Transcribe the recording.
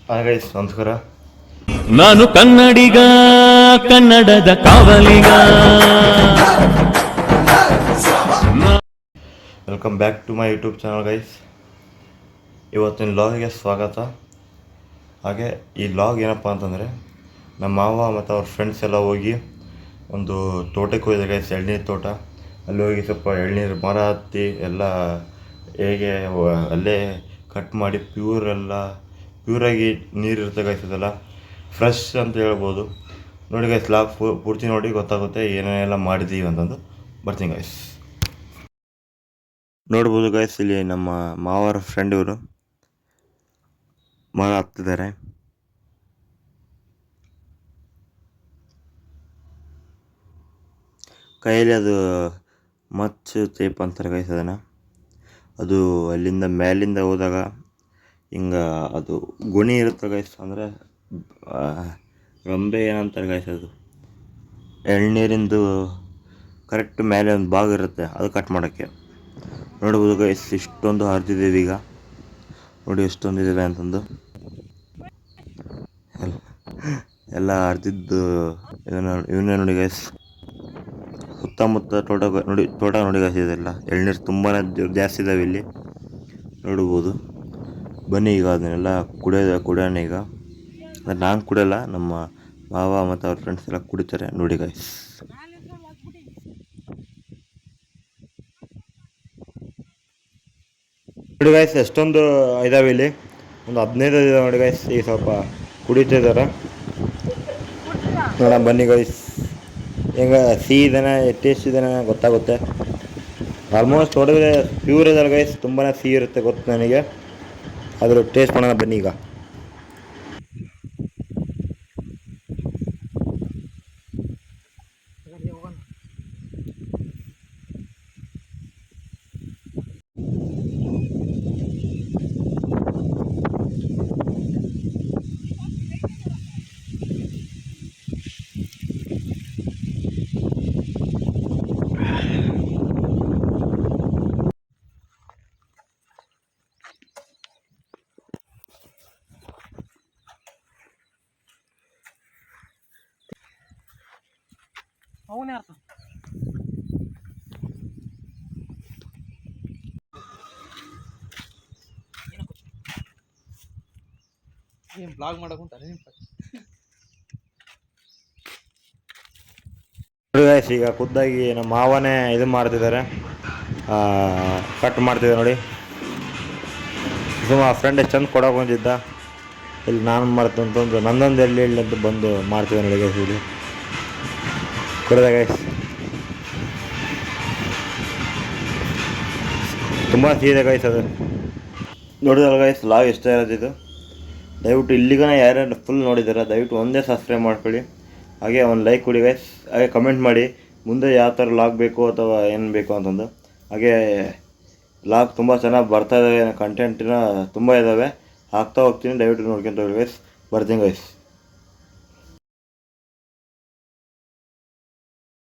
Guys ನಮಸ್ಕಾರ. ನಾನು ಕನ್ನಡಿಗ, ಕನ್ನಡದ ಕಾವಲಿಗ. Welcome back to my YouTube channel guys. ಇವತ್ತಿನ ಲಾಗಿಗೆ ಸ್ವಾಗತ. ಹಾಗೆ ಈ ಲಾಗ್ ಏನಪ್ಪ ಅಂತಂದರೆ, ನಮ್ಮ ಮಾವ ಮತ್ತು ಅವ್ರ ಫ್ರೆಂಡ್ಸ್ ಎಲ್ಲ ಹೋಗಿ ಒಂದು ತೋಟಕ್ಕೆ ಹೋಗಿದೆ ಗೈಸ್, ಎಳ್ನೀರು ತೋಟ. ಅಲ್ಲಿ ಹೋಗಿ ಸ್ವಲ್ಪ ಎಳ್ನೀರು ಮರ ಹತ್ತಿ ಎಲ್ಲ ಹೇಗೆ ಅಲ್ಲೇ ಕಟ್ ಮಾಡಿ ಪ್ಯೂರಾಗಿ ನೀರು ಇರುತ್ತೆ ಗೈಸ್. ಅದೆಲ್ಲ ಫ್ರೆಶ್ ಅಂತ ಹೇಳ್ಬೋದು. ನೋಡಿ ಗೈಸ್, ಲಾಗ್ ಪೂರ್ತಿ ನೋಡಿ ಗೊತ್ತಾಗುತ್ತೆ ಏನೇನೆಲ್ಲ ಮಾಡಿದ್ದೀವಿ ಅಂತಂದು. ಬರ್ತೀನಿ ಗೈಸ್. ನೋಡ್ಬೋದು ಗೈಸ್, ಇಲ್ಲಿ ನಮ್ಮ ಮಾವರ ಫ್ರೆಂಡ್ ಇವರು ಮರ ಹತ್ತಿದ್ದಾರೆ. ಕೈಯಲ್ಲಿ ಅದು ಮಚ್ಚು ಟೇಪ್ ಅಂತಾರೆ ಗೈಸ್ ಅದನ್ನು. ಅದು ಅಲ್ಲಿಂದ ಮೇಲಿಂದ ಹೋದಾಗ ಹಿಂಗೆ ಅದು ಗುಣಿ ಇರುತ್ತೆ ಗೈಸ್, ಅಂದರೆ ರಂಬೆ ಏನಂತಾರೆ ಗೈಸ್, ಅದು ಎಳ್ನೀರಿಂದು ಕರೆಕ್ಟ್ ಮೇಲೆ ಒಂದು ಭಾಗ ಇರುತ್ತೆ, ಅದು ಕಟ್ ಮಾಡೋಕ್ಕೆ. ನೋಡ್ಬೋದು ಗೈಸ್, ಇಷ್ಟೊಂದು ಹರಿದಿದ್ದೀವಿ ಈಗ. ನೋಡಿ ಎಷ್ಟೊಂದಿದ್ದಾವೆ ಅಂತಂದು. ಎಲ್ಲ ಹರಿದಿದ್ದು ಇವನ್ನೇ ನೋಡಿ ಗೈಸ್. ಸುತ್ತಮುತ್ತ ತೋಟ ನೋಡಿ ಗೈಸ್, ಇದೆಲ್ಲ ಎಳ್ನೀರು ತುಂಬಾ ಜಾಸ್ತಿ ಇದ್ದಾವೆ ಇಲ್ಲಿ, ನೋಡ್ಬೋದು. ಬನ್ನಿ ಈಗ ಅದನ್ನೆಲ್ಲ ಕುಡಿಯೋಣ ಈಗ. ನಾನು ಕುಡಿಯಲ್ಲ, ನಮ್ಮ ಮಾವ ಮತ್ತು ಅವ್ರ ಫ್ರೆಂಡ್ಸ್ ಎಲ್ಲ ಕುಡಿತಾರೆ. ನೋಡಿ ಗೈಸ್, ನೋಡಿ ಗೈಸ್ ಎಷ್ಟೊಂದು ಇದಾವೆ ಇಲ್ಲಿ, ಒಂದು 15 ಇದಾವೆ ನೋಡಿ ಗೈಸ್. ಈಗ ಸ್ವಲ್ಪ ಕುಡಿತಿದ್ದಾರೆ ನೋಡ. ಬನ್ನಿ ಗೈಸ್, ಹೆಂಗೆ ಸಿಹಿ ಇದೇನೆ ಟೇಸ್ಟ್ ಇದೇನೆ ಗೊತ್ತಾಗುತ್ತೆ. ಆಲ್ಮೋಸ್ಟ್ ನೋಡಿದ್ರೆ ಪ್ಯೂರ್ ಇದಲ್ಲ ಗೈಸ್, ತುಂಬಾ ಸಿಹಿ ಇರುತ್ತೆ ಗೊತ್ತು ನನಗೆ. ಅದ್ರ ಟೇಸ್ಟ್ ಮಾಡೋಣ ಬನ್ನಿ ಈಗ. ಅವನೇ ಅರ್ಥ ಏನು ಬ್ಲಾಗ್ ಮಾಡಕ್ಕೆ ಉಂಟಾನೆ ನಿಮ್ಮ ನೋಡಿ ಗೈಸ್, ಈಗ ಖುದ್ದಾಗಿ ನಮ್ಮ ಮಾವನೇ ಇದು ಮಾಡ್ತಿದ್ದಾರೆ, ಕಟ್ ಮಾಡ್ತಿದ್ದಾರೆ ನೋಡಿ. ಸುಮ್ಮ ಫ್ರೆಂಡ್ ಎಷ್ಟು ಚಂದ ಕೊಡೋಕೆ ಬಂದಿದ್ದ, ಇಲ್ಲಿ ನಾನು ಮಾಡ್ತಂತಂದು ನನ್ನೊಂದು ಎಲ್ಲಿ ಅಂತ ಬಂದು ಮಾಡ್ತಿದ್ದೆ ನೋಡಿ ಗೈಸ್. ಇಲ್ಲಿ ಕೊಡೋದ ಗೈಸ್, ತುಂಬ ಸಿಹಿದೆ ಗೈಸ್ ಅದು. ನೋಡಿದಲ್ಲ ಗೈಸ್, ಲಾಗ್ ಇಷ್ಟ ಇರೋದಿದ್ದು. ದಯವಿಟ್ಟು ಇಲ್ಲಿಗನ ಯಾರ್ಯಾರು ಫುಲ್ ನೋಡಿದಾರೆ ದಯವಿಟ್ಟು ಒಂದೇ ಸಬ್ಸ್ಕ್ರೈಬ್ ಮಾಡ್ಕೊಳ್ಳಿ. ಹಾಗೆ ಒಂದು ಲೈಕ್ ಕೊಡಿ ಗೈಸ್. ಹಾಗೆ ಕಮೆಂಟ್ ಮಾಡಿ ಮುಂದೆ ಯಾವ ಥರ ಲಾಗ್ ಬೇಕು ಅಥವಾ ಏನು ಬೇಕು ಅಂತಂದು. ಹಾಗೆ ಲಾಗ್ ತುಂಬ ಚೆನ್ನಾಗಿ ಬರ್ತಾ ಇದ್ದಾವೆ, ಕಂಟೆಂಟಿನ ತುಂಬ ಇದ್ದಾವೆ, ಹಾಕ್ತಾ ಹೋಗ್ತೀನಿ. ದಯವಿಟ್ಟು ನೋಡ್ಕೊಂತ ಹೋಗಿ ಗೈಸ್. ಬರ್ತೀನಿ ಗೈಸ್.